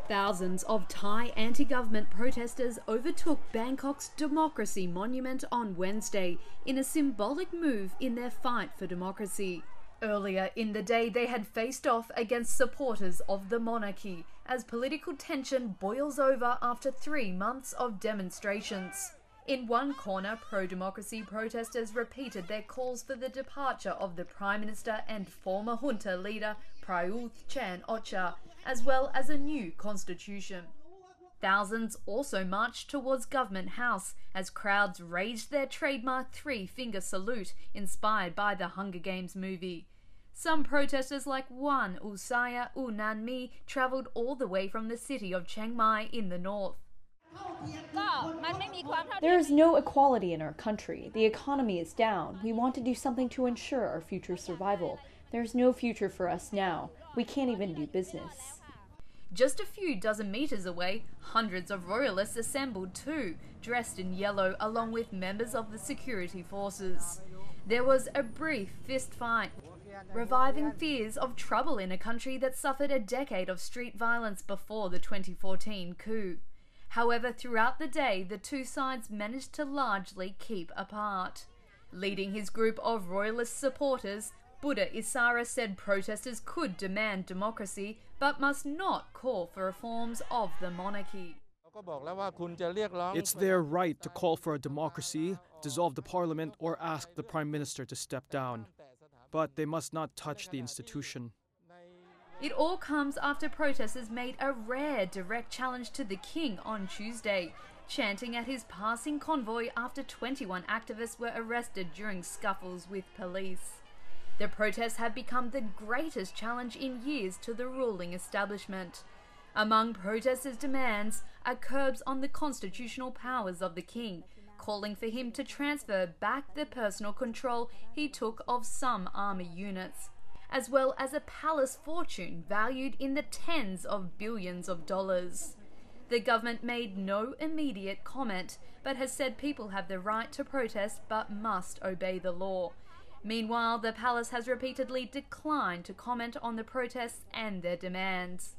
Thousands of Thai anti-government protesters overtook Bangkok's Democracy Monument on Wednesday in a symbolic move in their fight for democracy. Earlier in the day, they had faced off against supporters of the monarchy as political tension boils over after 3 months of demonstrations. In one corner, pro-democracy protesters repeated their calls for the departure of the Prime Minister and former junta leader Prayut Chan-o-cha, as well as a new constitution. Thousands also marched towards Government House as crowds raised their trademark three-finger salute inspired by the Hunger Games movie. Some protesters like Wan Usaya Unanmi travelled all the way from the city of Chiang Mai in the north. There is no equality in our country. The economy is down. We want to do something to ensure our future survival. There's no future for us now. We can't even do business. Just a few dozen meters away, hundreds of royalists assembled too, dressed in yellow along with members of the security forces. There was a brief fist fight, reviving fears of trouble in a country that suffered a decade of street violence before the 2014 coup. However, throughout the day, the two sides managed to largely keep apart. Leading his group of royalist supporters, Buddha Isara said protesters could demand democracy, but must not call for reforms of the monarchy. It's their right to call for a democracy, dissolve the parliament, or ask the prime minister to step down. But they must not touch the institution. It all comes after protesters made a rare direct challenge to the king on Tuesday, chanting at his passing convoy after 21 activists were arrested during scuffles with police. The protests have become the greatest challenge in years to the ruling establishment. Among protesters' demands are curbs on the constitutional powers of the king, calling for him to transfer back the personal control he took of some army units, as well as a palace fortune valued in the tens of billions of dollars. The government made no immediate comment, but has said people have the right to protest but must obey the law. Meanwhile, the palace has repeatedly declined to comment on the protests and their demands.